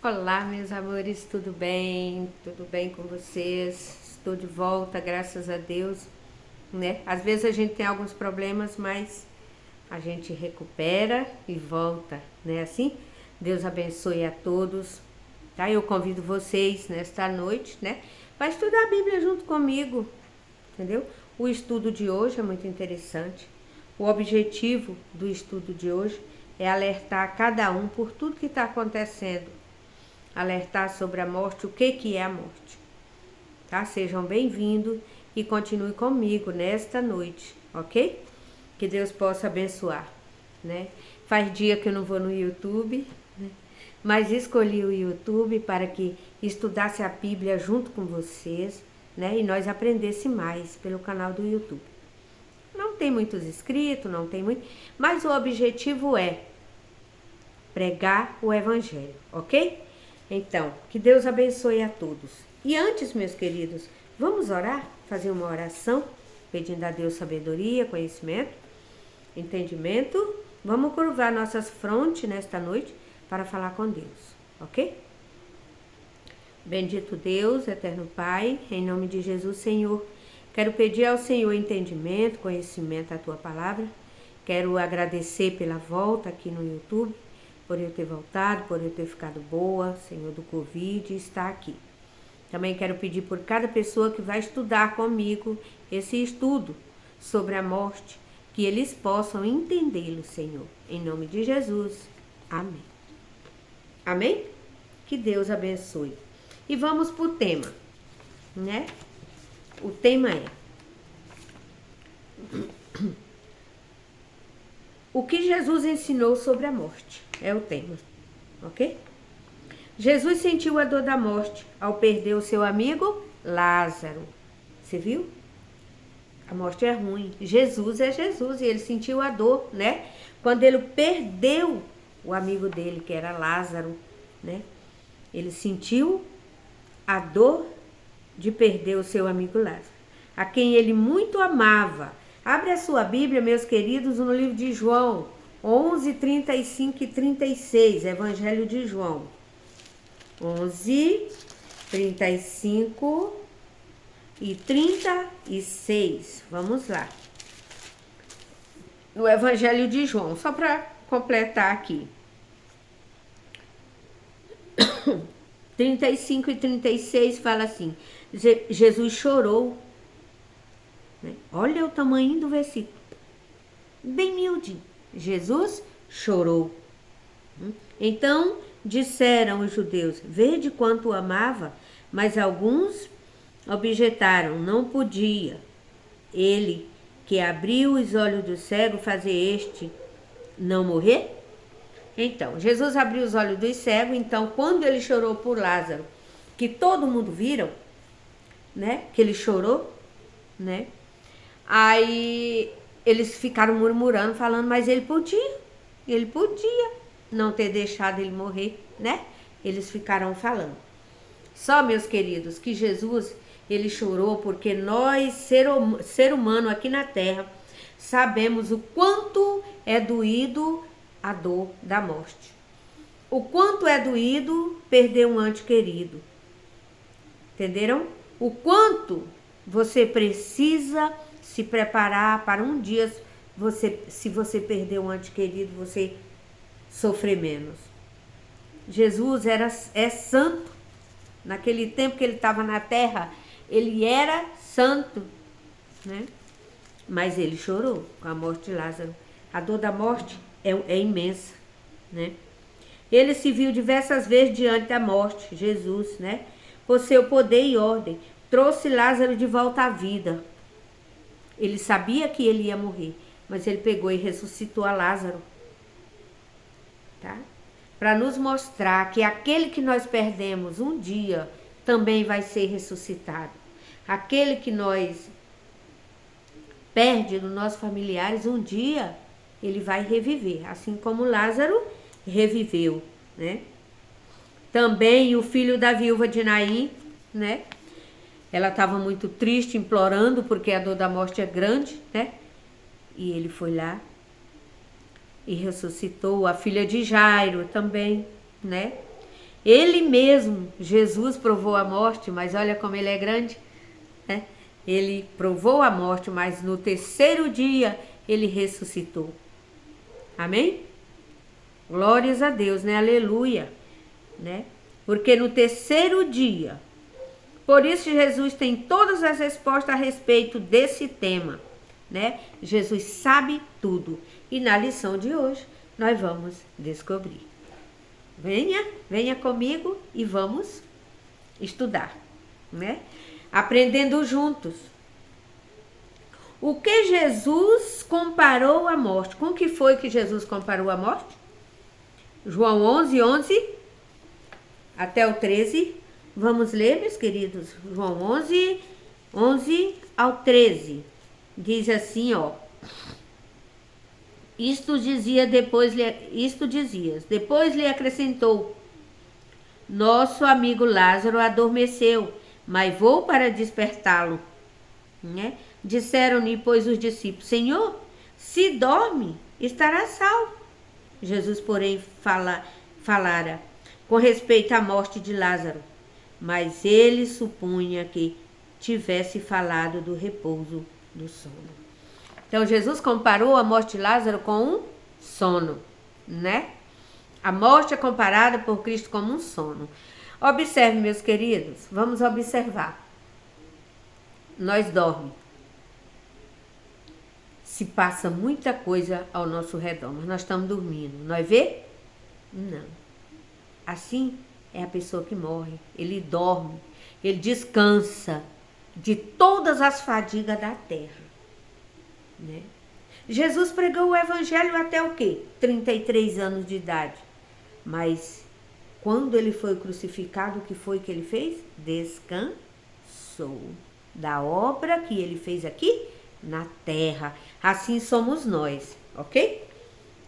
Olá, meus amores, tudo bem? Tudo bem com vocês? Estou de volta, graças a Deus, né? Às vezes a gente tem alguns problemas, mas a gente recupera e volta, né? Assim, Deus abençoe a todos, tá? Eu convido vocês nesta noite, né? Para estudar a Bíblia junto comigo, entendeu? O estudo de hoje é muito interessante. O objetivo do estudo de hoje é alertar cada um por tudo que está acontecendo, alertar sobre a morte, o que é a morte. Tá? Sejam bem-vindos e continue comigo nesta noite, ok? Que Deus possa abençoar, né? Faz dia que eu não vou no YouTube, né? Mas escolhi o YouTube para que estudasse a Bíblia junto com vocês, né? E nós aprendesse mais pelo canal do YouTube. Não tem muitos inscritos, não tem muito, mas o objetivo é pregar o Evangelho, ok? Então, que Deus abençoe a todos. E antes, meus queridos, vamos orar? Fazer uma oração, pedindo a Deus sabedoria, conhecimento, entendimento. Vamos curvar nossas frontes nesta noite para falar com Deus, ok? Bendito Deus, eterno Pai, em nome de Jesus, Senhor, quero pedir ao Senhor entendimento, conhecimento da Tua palavra. Quero agradecer pela volta aqui no YouTube, por eu ter voltado, por eu ter ficado boa, Senhor, do Covid, e estar aqui. Também quero pedir por cada pessoa que vai estudar comigo esse estudo sobre a morte, que eles possam entendê-lo, Senhor. Em nome de Jesus. Amém. Amém? Que Deus abençoe. E vamos para o tema, né? O tema é: o que Jesus ensinou sobre a morte? É o tema, ok? Jesus sentiu a dor da morte ao perder o seu amigo Lázaro. Você viu? A morte é ruim. Jesus é Jesus e ele sentiu a dor, né? Quando ele perdeu o amigo dele, que era Lázaro, né? Ele sentiu a dor de perder o seu amigo Lázaro, a quem ele muito amava. Abre a sua Bíblia, meus queridos, no livro de João 11, 35 e 36, Evangelho de João 11, 35 e 36. Vamos lá. No Evangelho de João, só para completar aqui. 35 e 36 fala assim: Jesus chorou. Olha o tamanho do versículo. Bem miudinho. Jesus chorou. Então disseram os judeus: vede quanto o amava. Mas alguns objetaram: não podia ele, que abriu os olhos do cego, fazer este não morrer? Então, Jesus abriu os olhos dos cegos. Então, quando ele chorou por Lázaro, que todo mundo viram, né, que ele chorou, né, aí eles ficaram murmurando, falando, mas ele podia não ter deixado ele morrer, né? Eles ficaram falando. Só, meus queridos, que Jesus, ele chorou porque nós, ser humano aqui na terra, sabemos o quanto é doído a dor da morte. O quanto é doído perder um ente querido. Entenderam? O quanto você precisa se preparar para um dia, se você perder um ente querido, você sofrer menos. Jesus é santo. Naquele tempo que ele estava na terra, ele era santo, né? Mas ele chorou com a morte de Lázaro. A dor da morte é imensa, né? Ele se viu diversas vezes diante da morte, Jesus, né? Por seu poder e ordem, trouxe Lázaro de volta à vida. Ele sabia que ele ia morrer, mas ele pegou e ressuscitou a Lázaro, tá? Para nos mostrar que aquele que nós perdemos um dia também vai ser ressuscitado. Aquele que nós perde nos nossos familiares, um dia ele vai reviver, assim como Lázaro reviveu, né? Também o filho da viúva de Naim, né? Ela estava muito triste, implorando, porque a dor da morte é grande, né? E ele foi lá e ressuscitou. A filha de Jairo também, né? Ele mesmo, Jesus, provou a morte, mas olha como ele é grande, né? Ele provou a morte, mas no terceiro dia ele ressuscitou. Amém? Glórias a Deus, né? Aleluia, né? Porque no terceiro dia, por isso Jesus tem todas as respostas a respeito desse tema, né? Jesus sabe tudo. E na lição de hoje nós vamos descobrir. Venha comigo e vamos estudar, né? Aprendendo juntos. O que Jesus comparou à morte? Com que foi que Jesus comparou a morte? João 11 até o 13. Vamos ler, meus queridos. João 11 ao 13. Diz assim, ó. Isto dizias. Depois lhe acrescentou: nosso amigo Lázaro adormeceu, mas vou para despertá-lo. Né? Disseram-lhe, pois, os discípulos: Senhor, se dorme, estará salvo. Jesus, porém, falara com respeito à morte de Lázaro, mas ele supunha que tivesse falado do repouso do sono. Então, Jesus comparou a morte de Lázaro com um sono, né? A morte é comparada por Cristo como um sono. Observe, meus queridos, vamos observar. Nós dormimos. Se passa muita coisa ao nosso redor, mas nós estamos dormindo. Nós vê? Não. Assim é a pessoa que morre. Ele dorme, ele descansa de todas as fadigas da terra. Né? Jesus pregou o evangelho até o quê? 33 anos de idade. Mas quando ele foi crucificado, o que foi que ele fez? Descansou da obra que ele fez aqui na terra. Assim somos nós, ok?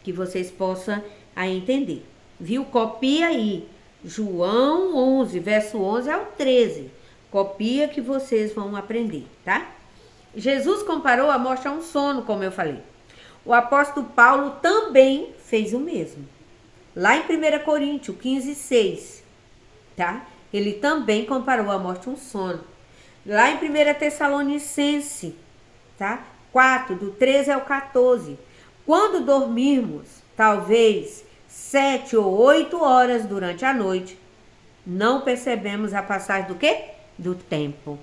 Que vocês possam aí entender. Viu? Copia aí. João 11, verso 11 ao 13. Copia que vocês vão aprender, tá? Jesus comparou a morte a um sono, como eu falei. O apóstolo Paulo também fez o mesmo. Lá em 1 Coríntios 15, 6, tá? Ele também comparou a morte a um sono. Lá em 1 Tessalonicenses, tá? 4, do 13 ao 14. Quando dormirmos, talvez 7 ou 8 horas durante a noite, não percebemos a passagem do quê? Do tempo,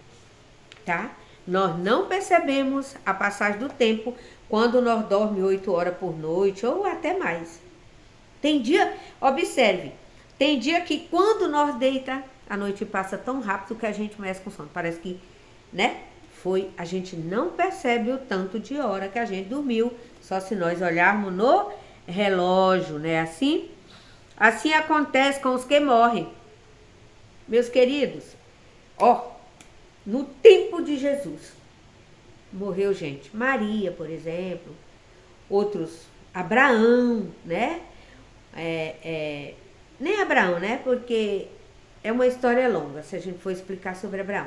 tá? Nós não percebemos a passagem do tempo quando nós dormimos 8 horas por noite ou até mais. Tem dia, observe, tem dia que quando nós deita, a noite passa tão rápido que a gente mexe com sono. Parece que, né? A gente não percebe o tanto de hora que a gente dormiu, só se nós olharmos no relógio, né? Assim acontece com os que morrem. Meus queridos, ó, no tempo de Jesus, morreu gente. Maria, por exemplo, outros, Abraão, né? Nem Abraão, né? Porque é uma história longa, se a gente for explicar sobre Abraão.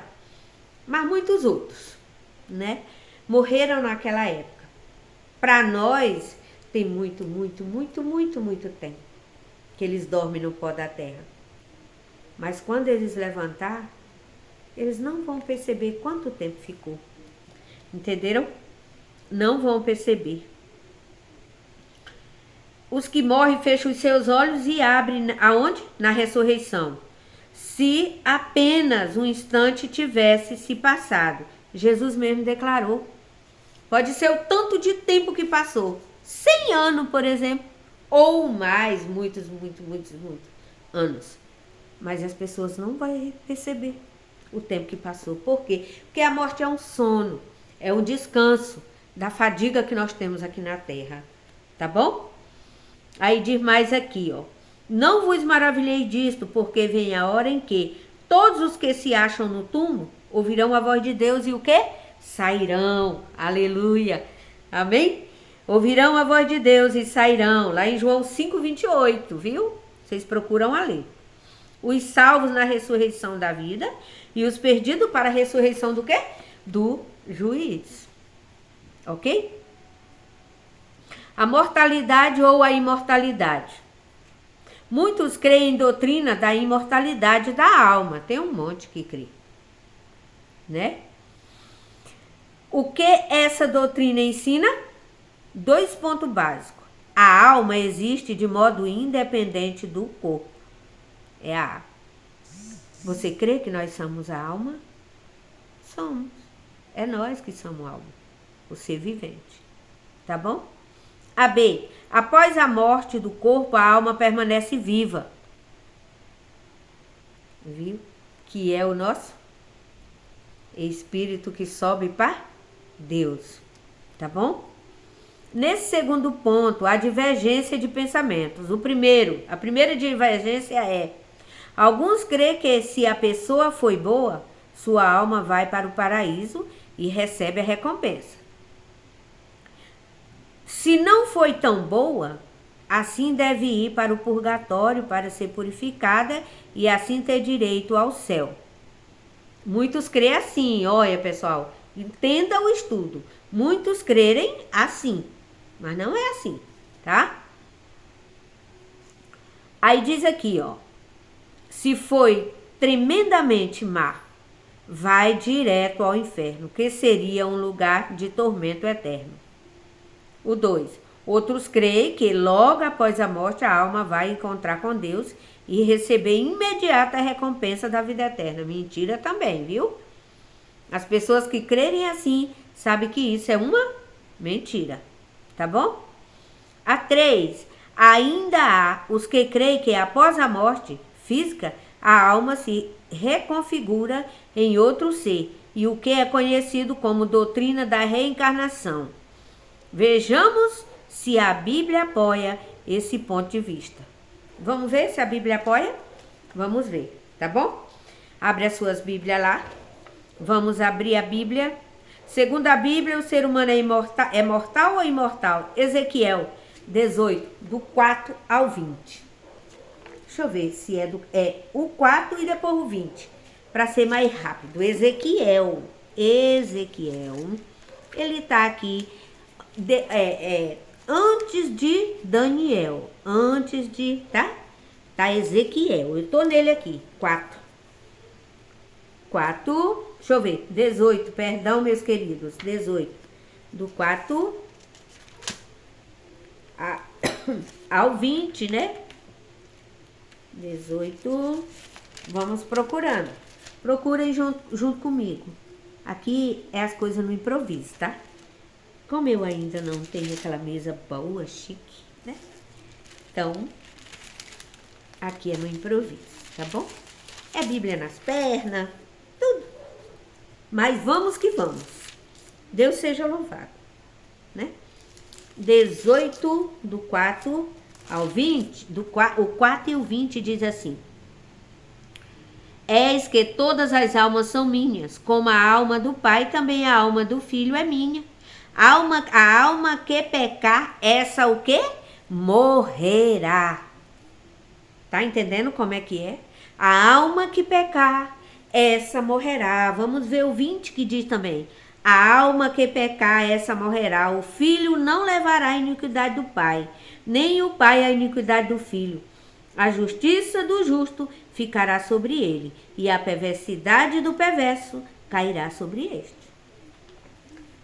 Mas muitos outros, né? Morreram naquela época. Para nós, tem muito tempo que eles dormem no pó da terra. Mas quando eles levantar, eles não vão perceber quanto tempo ficou. Entenderam? Não vão perceber. Os que morrem fecham os seus olhos e abrem aonde? Na ressurreição. Se apenas um instante tivesse se passado. Jesus mesmo declarou. Pode ser o tanto de tempo que passou. 100 anos, por exemplo. Ou mais, muitos anos. Mas as pessoas não vão perceber o tempo que passou. Por quê? Porque a morte é um sono. É um descanso da fadiga que nós temos aqui na terra. Tá bom? Aí diz mais aqui, ó. Não vos maravilhei disto, porque vem a hora em que todos os que se acham no túmulo ouvirão a voz de Deus e o quê? Sairão. Aleluia. Amém? Ouvirão a voz de Deus e sairão. Lá em João 5:28, viu? Vocês procuram a ler. Os salvos na ressurreição da vida e os perdidos para a ressurreição do quê? Do juiz. Ok? A mortalidade ou a imortalidade. Muitos creem em doutrina da imortalidade da alma. Tem um monte que crê, né? O que essa doutrina ensina? 2 pontos básicos. A alma existe de modo independente do corpo. É a alma. Você crê que nós somos a alma? Somos. É nós que somos a alma. O ser vivente. Tá bom? A B. Após a morte do corpo, a alma permanece viva. Viu? Que é o nosso espírito que sobe para Deus. Tá bom? Nesse segundo ponto, a divergência de pensamentos. A primeira divergência é: alguns creem que se a pessoa foi boa, sua alma vai para o paraíso e recebe a recompensa. Se não foi tão boa, assim deve ir para o purgatório para ser purificada e assim ter direito ao céu. Muitos creem assim, olha pessoal, entenda o estudo. Muitos crerem assim, mas não é assim, tá? Aí diz aqui, ó, se foi tremendamente má, vai direto ao inferno, que seria um lugar de tormento eterno. O 2. Outros creem que logo após a morte a alma vai encontrar com Deus e receber imediata recompensa da vida eterna. Mentira também, viu? As pessoas que crerem assim sabem que isso é uma mentira, tá bom? A 3. Ainda há os que creem que após a morte física a alma se reconfigura em outro ser, e o que é conhecido como doutrina da reencarnação. Vejamos se a Bíblia apoia esse ponto de vista. Vamos ver se a Bíblia apoia? Vamos ver, tá bom? Abre as suas Bíblias lá. Vamos abrir a Bíblia. Segundo a Bíblia, o ser humano é mortal ou imortal? Ezequiel 18, do 4 ao 20. Deixa eu ver se é o 4 e depois o 20, para ser mais rápido. Ezequiel, ele tá aqui antes de Daniel, tá Ezequiel, eu tô nele aqui, 4, deixa eu ver, 18, perdão meus queridos, 18, do 4 ao 20, né? 18, vamos procurando. Procurem junto comigo. Aqui é as coisas no improviso, tá? Como eu ainda não tenho aquela mesa boa, chique, né? Então, aqui é no improviso, tá bom? É Bíblia nas pernas, tudo. Mas vamos que vamos. Deus seja louvado, né? 18, do 4 ao 20, o 4 e o 20 diz assim: eis que todas as almas são minhas, como a alma do Pai, também a alma do Filho é minha. A alma que pecar, essa o quê? Morrerá. Tá entendendo como é que é? A alma que pecar, essa morrerá. Vamos ver o 20 que diz também: a alma que pecar, essa morrerá. O filho não levará a iniquidade do pai, nem o pai a iniquidade do filho. A justiça do justo ficará sobre ele, e a perversidade do perverso cairá sobre este.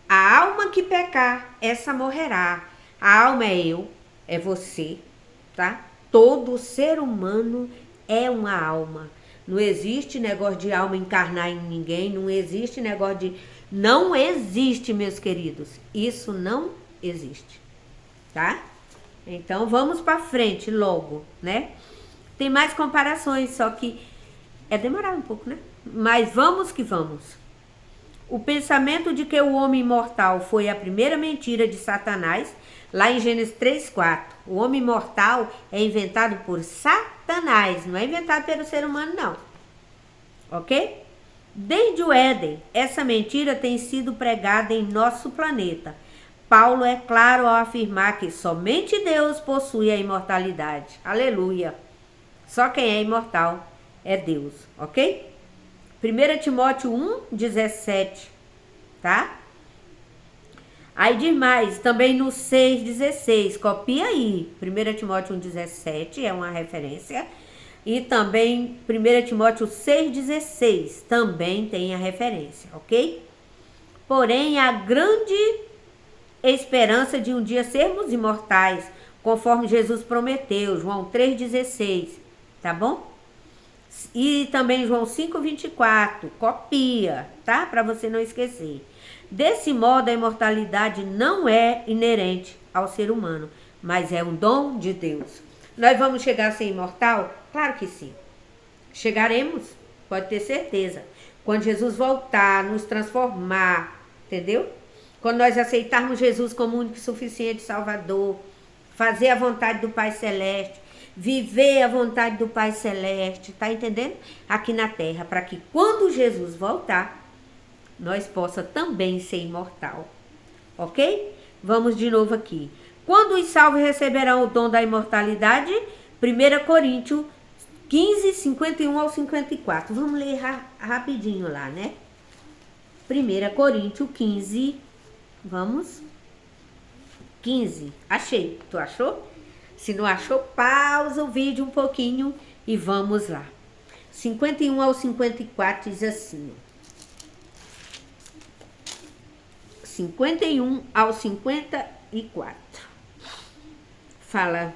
A alma que pecar, essa morrerá. A alma é eu, é você, tá? Todo ser humano é uma alma. Não existe negócio de alma encarnar em ninguém, não existe negócio de... Não existe, meus queridos. Isso não existe, tá? Então, vamos para frente logo, né? Tem mais comparações, só que é demorado um pouco, né? Mas vamos que vamos. O pensamento de que o homem imortal foi a primeira mentira de Satanás, lá em Gênesis 3:4. O homem imortal é inventado por Satanás, não é inventado pelo ser humano, não. Ok? Desde o Éden, essa mentira tem sido pregada em nosso planeta. Paulo é claro ao afirmar que somente Deus possui a imortalidade. Aleluia! Só quem é imortal é Deus, ok? 1 Timóteo 1:17, tá? Aí diz mais, também no 6,16, copia aí, 1 Timóteo 1,17 é uma referência, e também 1 Timóteo 6,16 também tem a referência, ok? Porém, a grande esperança de um dia sermos imortais, conforme Jesus prometeu, João 3,16, tá bom? E também João 5,24, copia, tá? Para você não esquecer. Desse modo, a imortalidade não é inerente ao ser humano, mas é um dom de Deus. Nós vamos chegar a ser imortal? Claro que sim. Chegaremos, pode ter certeza. Quando Jesus voltar, nos transformar, entendeu? Quando nós aceitarmos Jesus como único e suficiente Salvador, fazer a vontade do Pai Celeste, viver a vontade do Pai Celeste, tá entendendo? Aqui na terra, para que quando Jesus voltar, nós possa também ser imortal, ok? Vamos de novo aqui. Quando os salvos receberão o dom da imortalidade? 1 Coríntios 15, 51 ao 54. Vamos ler rapidinho lá, né? 1 Coríntios 15, vamos. 15, achei. Tu achou? Se não achou, pausa o vídeo um pouquinho e vamos lá. 51 ao 54 diz assim. 51 ao 54. Fala: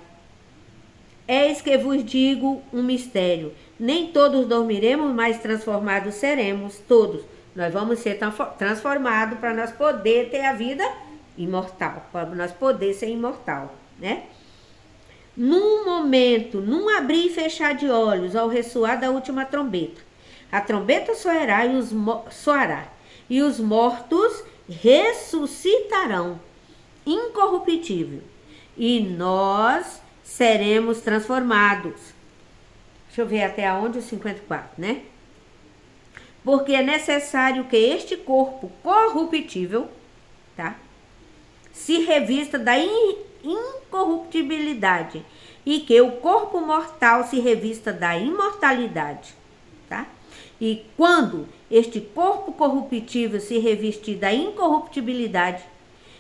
eis que vos digo um mistério. Nem todos dormiremos, mas transformados seremos todos. Nós vamos ser transformados para nós poder ter a vida imortal, para nós poder ser imortal, né? Num momento, num abrir e fechar de olhos, ao ressoar da última trombeta, a trombeta soará e os mortos ressuscitarão, incorruptível, e nós seremos transformados. Deixa eu ver até onde o 54, né? Porque é necessário que este corpo corruptível, tá? Se revista da incorruptibilidade e que o corpo mortal se revista da imortalidade, tá? E quando este corpo corruptível se revestir da incorruptibilidade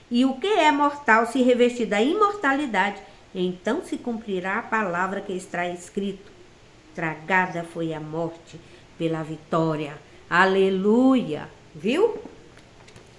e o que é mortal se revestir da imortalidade, então se cumprirá a palavra que está escrito: tragada foi a morte pela vitória. Aleluia! Viu?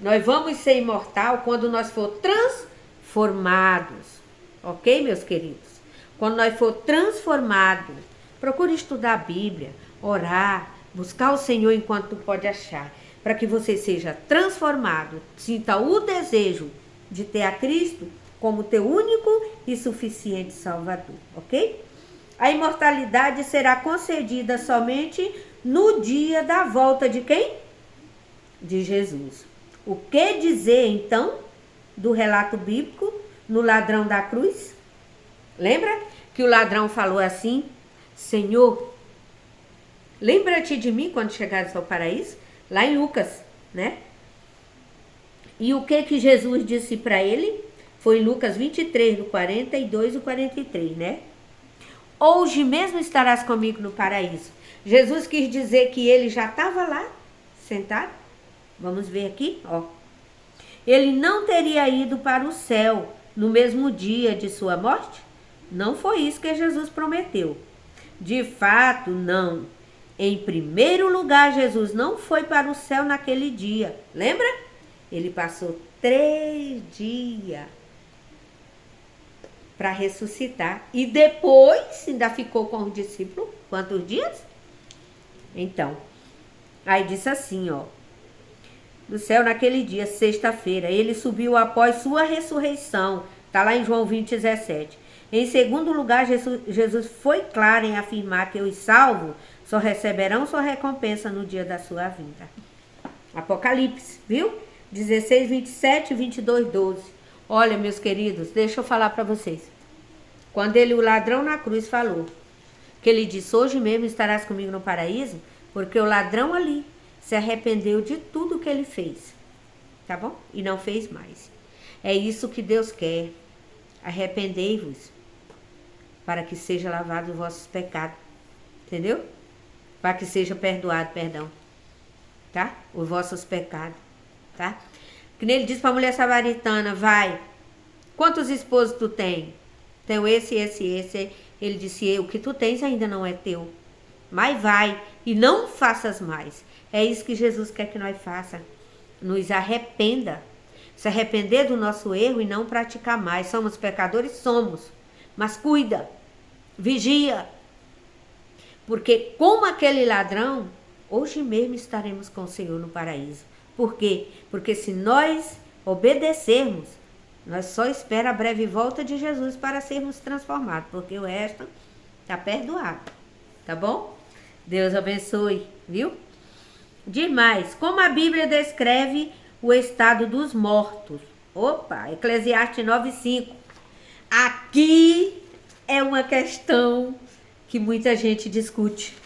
Nós vamos ser imortal quando nós for transformados. Ok, meus queridos? Quando nós for transformados, procure estudar a Bíblia, orar, buscar o Senhor enquanto pode achar, para que você seja transformado, sinta o desejo de ter a Cristo como teu único e suficiente Salvador, ok? A imortalidade será concedida somente no dia da volta de quem? De Jesus. O que dizer, então, do relato bíblico no ladrão da cruz? Lembra que o ladrão falou assim: Senhor, lembra-te de mim quando chegares ao paraíso? Lá em Lucas, né? E o que Jesus disse para ele? Foi em Lucas 23, do 42 e 43, né? Hoje mesmo estarás comigo no paraíso. Jesus quis dizer que ele já estava lá, sentado. Vamos ver aqui, ó. Ele não teria ido para o céu no mesmo dia de sua morte? Não foi isso que Jesus prometeu. De fato, não. Em primeiro lugar, Jesus não foi para o céu naquele dia. Lembra? Ele passou 3 dias para ressuscitar. E depois ainda ficou com os discípulos. Quantos dias? Então, aí disse assim, ó. Do céu naquele dia, sexta-feira, ele subiu após sua ressurreição. Está lá em João 20, 17. Em segundo lugar, Jesus foi claro em afirmar que os salvos só receberão sua recompensa no dia da sua vinda. Apocalipse, viu? 16, 27, 22, 12. Olha, meus queridos, deixa eu falar para vocês. Quando o ladrão na cruz falou, que ele disse: hoje mesmo estarás comigo no paraíso, porque o ladrão ali se arrependeu de tudo que ele fez, tá bom? E não fez mais. É isso que Deus quer. Arrependei-vos, para que seja lavado os vossos pecados, entendeu? Para que seja perdoado, perdão, tá? Os vossos pecados, tá? Que nem ele disse para a mulher samaritana, vai, quantos esposos tu tem? Tenho esse. Ele disse, o que tu tens ainda não é teu. Mas vai e não faças mais. É isso que Jesus quer que nós faça. Nos arrependa. Se arrepender do nosso erro e não praticar mais. Somos pecadores? Somos. Mas cuida. Vigia. Porque como aquele ladrão, hoje mesmo estaremos com o Senhor no paraíso. Por quê? Porque se nós obedecermos, nós só esperamos a breve volta de Jesus para sermos transformados. Porque o resto está perdoado. Tá bom? Deus abençoe, viu? Demais. Como a Bíblia descreve o estado dos mortos? Opa, Eclesiastes 9:5. Aqui é uma questão que muita gente discute,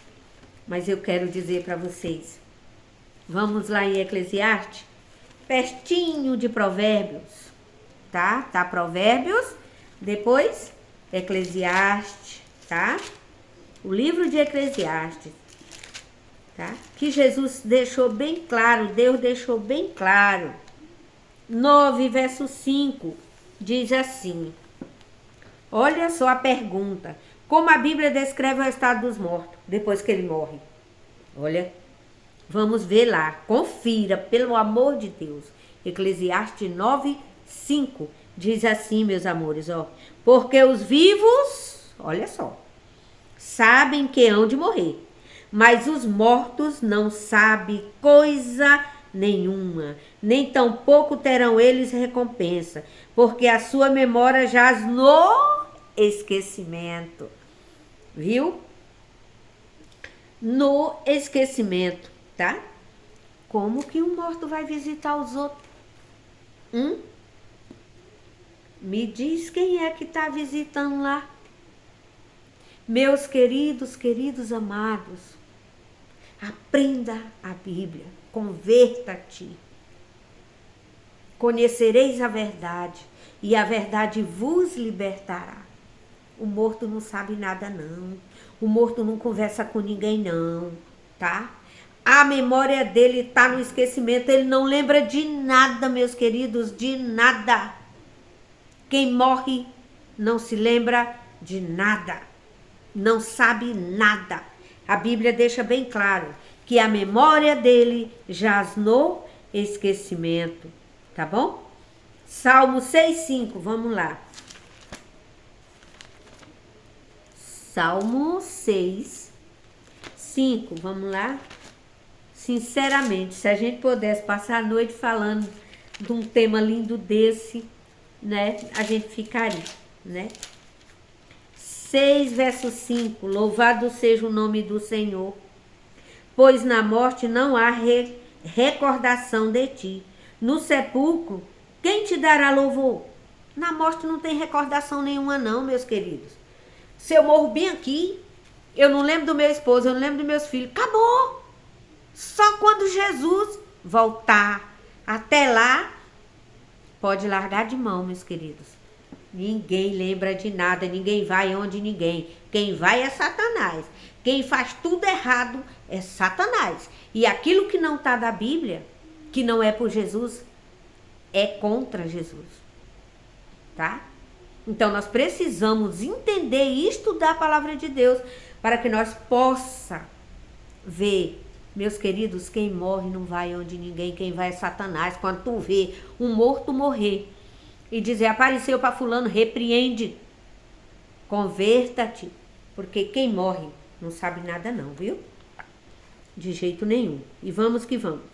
mas eu quero dizer para vocês. Vamos lá em Eclesiastes, pertinho de Provérbios, tá? Tá Provérbios, depois Eclesiastes, tá? O livro de Eclesiastes, tá? Que Jesus deixou bem claro, Deus deixou bem claro. 9, verso 5, diz assim. Olha só a pergunta. Como a Bíblia descreve o estado dos mortos, depois que ele morre? Olha, vamos ver lá. Confira, pelo amor de Deus. Eclesiastes 9, 5, diz assim, meus amores, ó. Porque os vivos, olha só, sabem que hão de morrer, mas os mortos não sabem coisa nenhuma, nem tampouco terão eles recompensa, porque a sua memória jaz no esquecimento. Viu? No esquecimento, tá? Como que um morto vai visitar os outros? Me diz quem é que está visitando lá. Meus queridos amados, aprenda a Bíblia, converta-te. Conhecereis a verdade e a verdade vos libertará. O morto não sabe nada não, o morto não conversa com ninguém não, tá? A memória dele está no esquecimento, ele não lembra de nada, meus queridos, de nada. Quem morre não se lembra de nada. Não sabe nada. A Bíblia deixa bem claro que a memória dele jaz no esquecimento, tá bom? Salmo 6:5, vamos lá. Salmo 6:5, vamos lá. Sinceramente, se a gente pudesse passar a noite falando de um tema lindo desse, né, a gente ficaria, né? 6, verso 5, louvado seja o nome do Senhor, pois na morte não há recordação de ti. No sepulcro, quem te dará louvor? Na morte não tem recordação nenhuma não, meus queridos. Se eu morro bem aqui, eu não lembro do meu esposo, eu não lembro dos meus filhos, acabou. Só quando Jesus voltar. Até lá, pode largar de mão, meus queridos. Ninguém lembra de nada, ninguém vai onde ninguém. Quem vai é Satanás. Quem faz tudo errado é Satanás. E aquilo que não está da Bíblia, que não é por Jesus, é contra Jesus. Tá? Então nós precisamos entender e estudar a palavra de Deus para que nós possa ver, meus queridos, quem morre não vai onde ninguém, quem vai é Satanás. Quando tu vê um morto morrer e dizer, apareceu para fulano, repreende, converta-te, porque quem morre não sabe nada não, viu? De jeito nenhum. E vamos que vamos.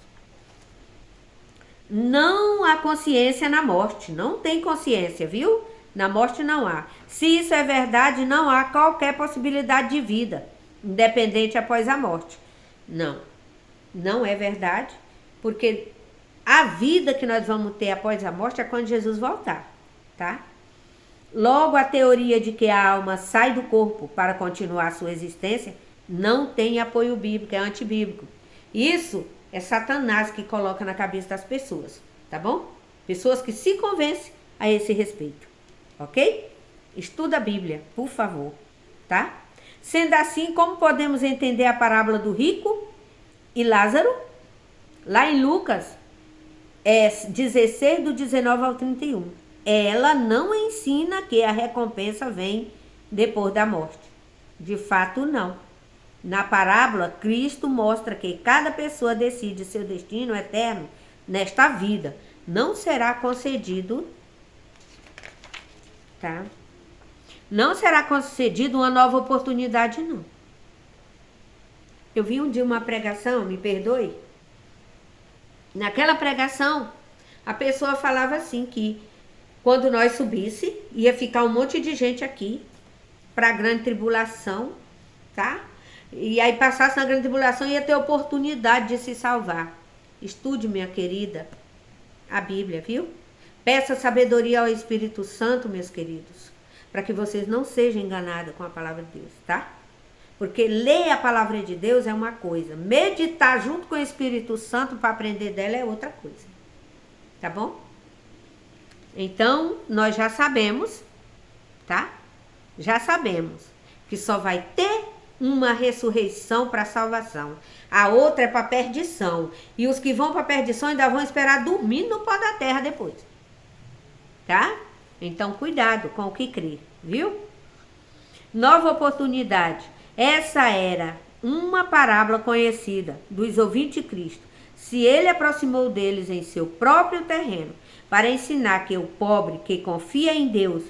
Não há consciência na morte, não tem consciência, viu? Na morte não há. Se isso é verdade, não há qualquer possibilidade de vida, independente após a morte. Não, não é verdade, porque a vida que nós vamos ter após a morte é quando Jesus voltar, tá? Logo, a teoria de que a alma sai do corpo para continuar a sua existência não tem apoio bíblico, é antibíblico. Isso é Satanás que coloca na cabeça das pessoas, tá bom? Pessoas que se convencem a esse respeito, ok? Estuda a Bíblia, por favor, tá? Sendo assim, como podemos entender a parábola do rico e Lázaro? Lá em Lucas É 16 do 19 ao 31. Ela não ensina que a recompensa vem depois da morte. De fato, não. Na parábola, Cristo mostra que cada pessoa decide seu destino eterno nesta vida. Não será concedido, tá? Não será concedido uma nova oportunidade, não. Eu vi um dia uma pregação, me perdoe. Naquela pregação, a pessoa falava assim que quando nós subisse, ia ficar um monte de gente aqui para a grande tribulação, tá? E aí passasse na grande tribulação ia ter oportunidade de se salvar. Estude, minha querida, a Bíblia, viu? Peça sabedoria ao Espírito Santo, meus queridos, para que vocês não sejam enganados com a palavra de Deus, tá? Porque ler a palavra de Deus é uma coisa, meditar junto com o Espírito Santo para aprender dela é outra coisa, tá bom? Então, nós já sabemos, tá? Já sabemos que só vai ter uma ressurreição para salvação. A outra é para perdição. E os que vão para perdição ainda vão esperar dormir no pó da terra depois. Tá? Então, cuidado com o que crê, viu? Nova oportunidade. Essa era uma parábola conhecida dos ouvintes de Cristo. Se ele aproximou deles em seu próprio terreno, para ensinar que o pobre que confia em Deus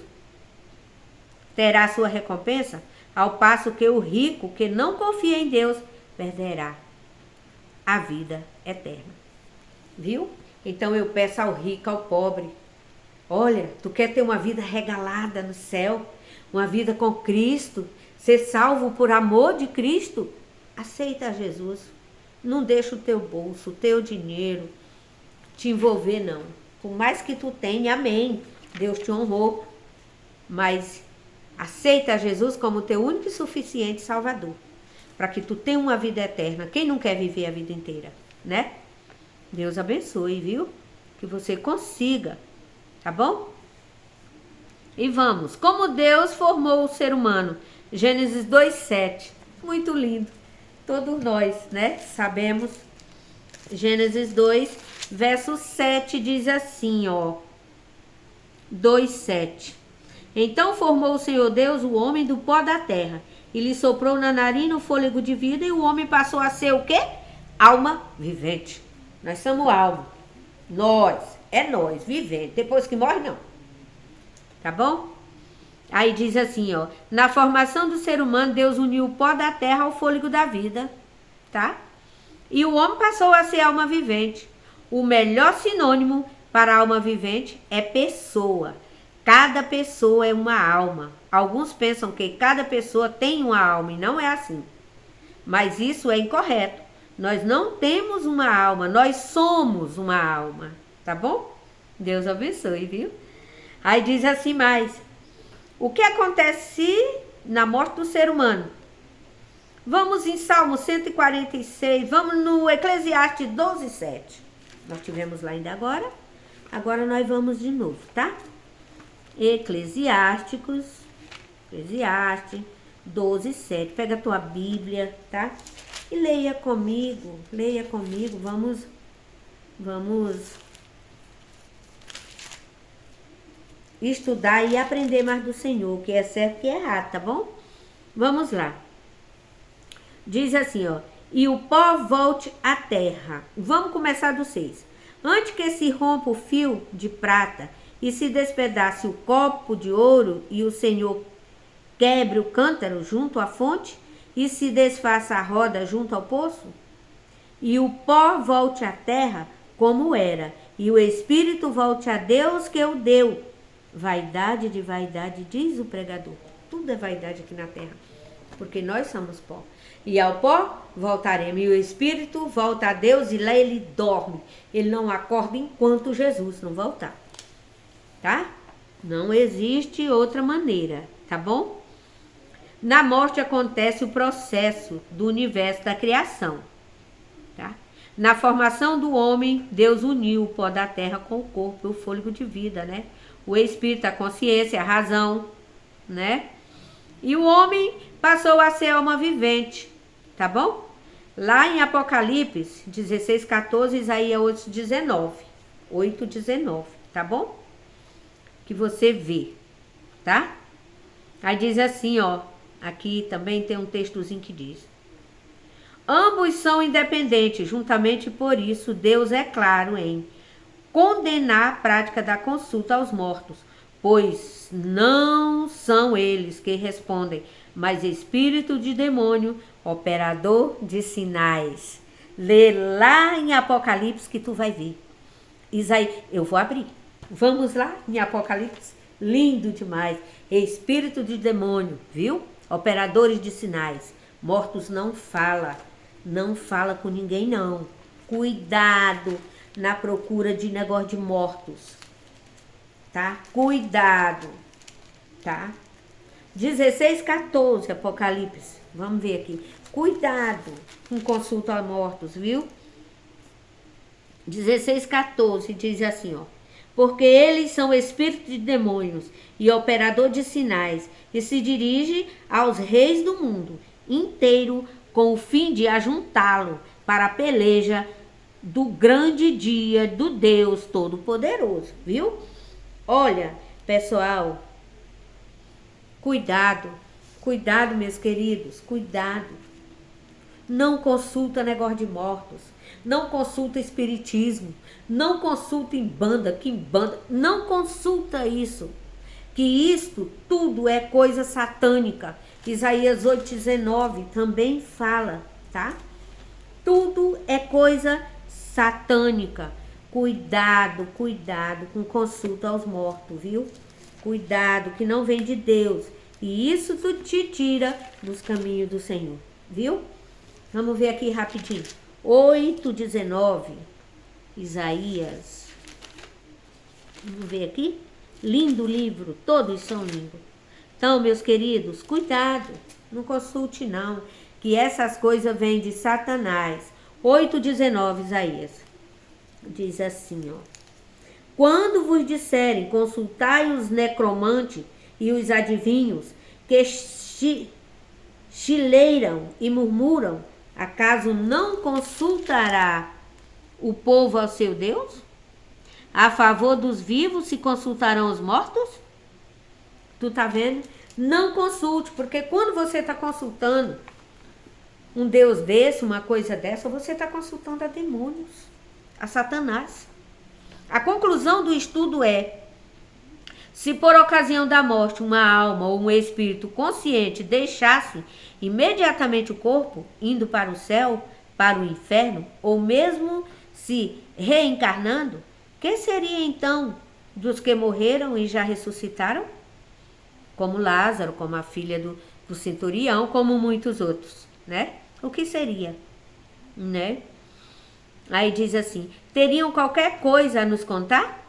terá sua recompensa, ao passo que o rico que não confia em Deus perderá a vida eterna. Viu? Então eu peço ao rico, ao pobre, olha, tu quer ter uma vida regalada no céu, uma vida com Cristo, ser salvo por amor de Cristo? Aceita Jesus. Não deixa o teu bolso, o teu dinheiro te envolver, não. Por mais que tu tenha, amém, Deus te honrou, mas aceita Jesus como teu único e suficiente Salvador, para que tu tenha uma vida eterna. Quem não quer viver a vida inteira, né? Deus abençoe, viu? Que você consiga, tá bom? E vamos, como Deus formou o ser humano. Gênesis 2:7, muito lindo. Todos nós, né, sabemos. Gênesis 2, verso 7 diz assim, ó. 2:7. Então formou o Senhor Deus o homem do pó da terra, e lhe soprou na narina o fôlego de vida, e o homem passou a ser o quê? Alma vivente. Nós somos alma. Nós, vivente. Depois que morre, não. Tá bom? Aí diz assim, ó. Na formação do ser humano, Deus uniu o pó da terra ao fôlego da vida, tá? E o homem passou a ser alma vivente. O melhor sinônimo para alma vivente é pessoa. Cada pessoa é uma alma. Alguns pensam que cada pessoa tem uma alma e não é assim. Mas isso é incorreto. Nós não temos uma alma, nós somos uma alma. Tá bom? Deus abençoe, viu? Aí diz assim mais. O que acontece na morte do ser humano? Vamos em Salmo 146, vamos no Eclesiastes 12:7. Nós tivemos lá ainda agora. Agora nós vamos de novo, tá? Eclesiastes 12:7. Pega a tua Bíblia, tá? E leia comigo, vamos estudar e aprender mais do Senhor, o que é certo e o que é errado, tá bom? Vamos lá. Diz assim, ó. E o pó volte à terra. Vamos começar do 6. Antes que se rompa o fio de prata e se despedace o copo de ouro e o Senhor quebre o cântaro junto à fonte e se desfaça a roda junto ao poço? E o pó volte à terra como era, e o espírito volte a Deus que o deu. Vaidade de vaidade, diz o pregador. Tudo é vaidade aqui na terra, porque nós somos pó. E ao pó voltaremos, e o espírito volta a Deus, e lá ele dorme. Ele não acorda enquanto Jesus não voltar. Tá? Não existe outra maneira, tá bom? Na morte acontece o processo do universo da criação, tá? Na formação do homem, Deus uniu o pó da terra com o corpo, o fôlego de vida, né? O espírito, a consciência, a razão, né? E o homem passou a ser alma vivente, tá bom? Lá em Apocalipse 16:14, Isaías 8:19. 8:19, tá bom? Que você vê, tá? Aí diz assim, ó, aqui também tem um textozinho que diz: ambos são independentes, juntamente por isso Deus é claro em condenar a prática da consulta aos mortos, pois não são eles que respondem, mas espírito de demônio, operador de sinais. Lê lá em Apocalipse que tu vai ver. Isaías, eu vou abrir. Vamos lá em Apocalipse. Lindo demais. Espírito de demônio, viu? Operadores de sinais. Mortos não fala. Não fala com ninguém, não. Cuidado na procura de negócio de mortos. Tá? Cuidado. Tá? 16:14, Apocalipse. Vamos ver aqui. Cuidado com consulta a mortos, viu? 16:14 diz assim, ó: porque eles são espíritos de demônios e operador de sinais, e se dirige aos reis do mundo inteiro com o fim de ajuntá-lo para a peleja do grande dia do Deus Todo-Poderoso, viu? Olha, pessoal, cuidado, cuidado, meus queridos, cuidado. Não consulta negócio de mortos, não consulta espiritismo, não consulta em banda, não consulta isso, que isto tudo é coisa satânica. Isaías 8:19 também fala, tá? Tudo é coisa satânica. Cuidado, cuidado com consulta aos mortos, viu? Cuidado que não vem de Deus, e isso tu te tira dos caminhos do Senhor, viu? Vamos ver aqui rapidinho. 8:19, Isaías. Vamos ver aqui. Lindo livro, todos são lindos. Então, meus queridos, cuidado. Não consulte não, que essas coisas vêm de Satanás. 8:19, Isaías. Diz assim, ó: quando vos disserem, consultai os necromantes e os adivinhos, que chileiram e murmuram, acaso não consultará o povo ao seu Deus? A favor dos vivos se consultarão os mortos? Tu tá vendo? Não consulte, porque quando você está consultando um Deus desse, uma coisa dessa, você está consultando a demônios, a Satanás. A conclusão do estudo é: se por ocasião da morte uma alma ou um espírito consciente deixasse imediatamente o corpo, indo para o céu, para o inferno, ou mesmo se reencarnando, que seria então dos que morreram e já ressuscitaram? Como Lázaro, como a filha do centurião, como muitos outros, né? O que seria, né? Aí diz assim: teriam qualquer coisa a nos contar?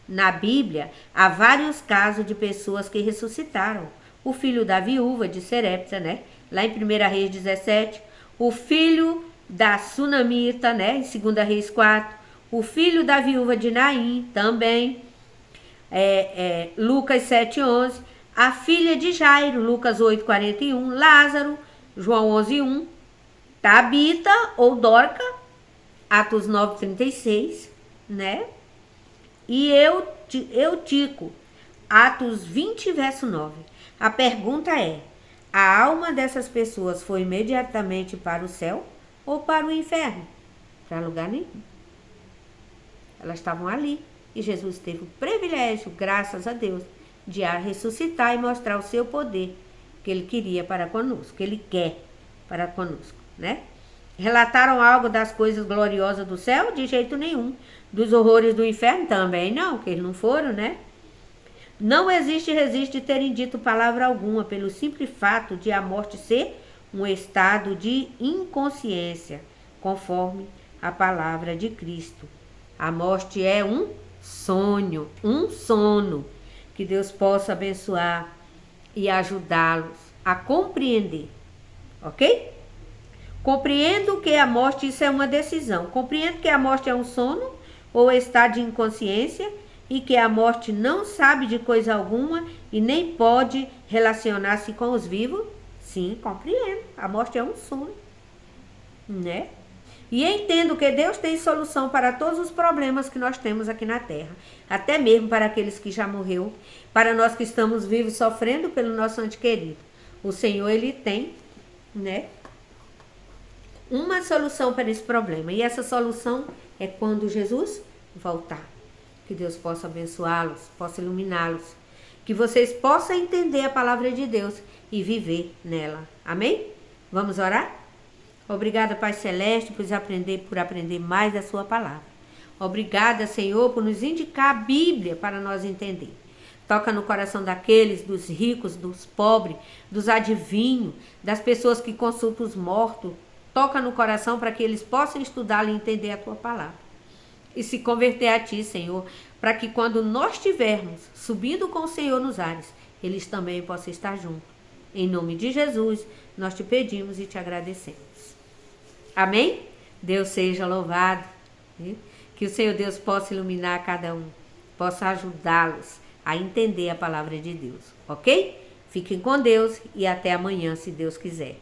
Na Bíblia, há vários casos de pessoas que ressuscitaram. O filho da viúva de Serepta, né? Lá em 1 Reis 17. O filho da Sunamita, né? Em 2 Reis 4. O filho da viúva de Naim, também. Lucas 7:11. A filha de Jairo, Lucas 8:41. Lázaro, João 11:1. Tabita ou Dorca, Atos 9:36, né? E Eutico, Atos 20, verso 9. A pergunta é: a alma dessas pessoas foi imediatamente para o céu ou para o inferno? Para lugar nenhum. Elas estavam ali e Jesus teve o privilégio, graças a Deus, de a ressuscitar e mostrar o seu poder que ele queria para conosco, que ele quer para conosco, né? Relataram algo das coisas gloriosas do céu? De jeito nenhum. Dos horrores do inferno? Também não, que eles não foram, né? Não existe resiste terem dito palavra alguma, pelo simples fato de a morte ser um estado de inconsciência, conforme a palavra de Cristo. A morte é um sonho, um sono, que Deus possa abençoar e ajudá-los a compreender, ok? Compreendo que a morte, isso é uma decisão. Compreendo que a morte é um sono ou estado de inconsciência e que a morte não sabe de coisa alguma e nem pode relacionar-se com os vivos. Sim, compreendo. A morte é um sono, né? E entendo que Deus tem solução para todos os problemas que nós temos aqui na terra. Até mesmo para aqueles que já morreu, para nós que estamos vivos sofrendo pelo nosso ente querido. O Senhor, Ele tem, né, uma solução para esse problema. E essa solução é quando Jesus voltar. Que Deus possa abençoá-los, possa iluminá-los. Que vocês possam entender a palavra de Deus e viver nela. Amém? Vamos orar? Obrigada, Pai Celeste, por aprender mais da sua palavra. Obrigada, Senhor, por nos indicar a Bíblia para nós entender. Toca no coração daqueles, dos ricos, dos pobres, dos adivinhos, das pessoas que consultam os mortos. Toca no coração para que eles possam estudar e entender a tua palavra. E se converter a ti, Senhor, para que quando nós estivermos subindo com o Senhor nos ares, eles também possam estar juntos. Em nome de Jesus, nós te pedimos e te agradecemos. Amém? Deus seja louvado. Que o Senhor Deus possa iluminar cada um, possa ajudá-los a entender a palavra de Deus, ok? Fiquem com Deus e até amanhã, se Deus quiser.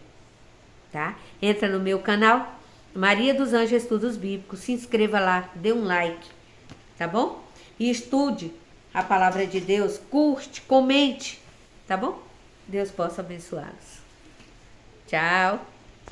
Tá? Entra no meu canal, Maria dos Anjos Estudos Bíblicos, se inscreva lá, dê um like, tá bom? E estude a palavra de Deus, curte, comente, tá bom? Deus possa abençoá-los. Tchau!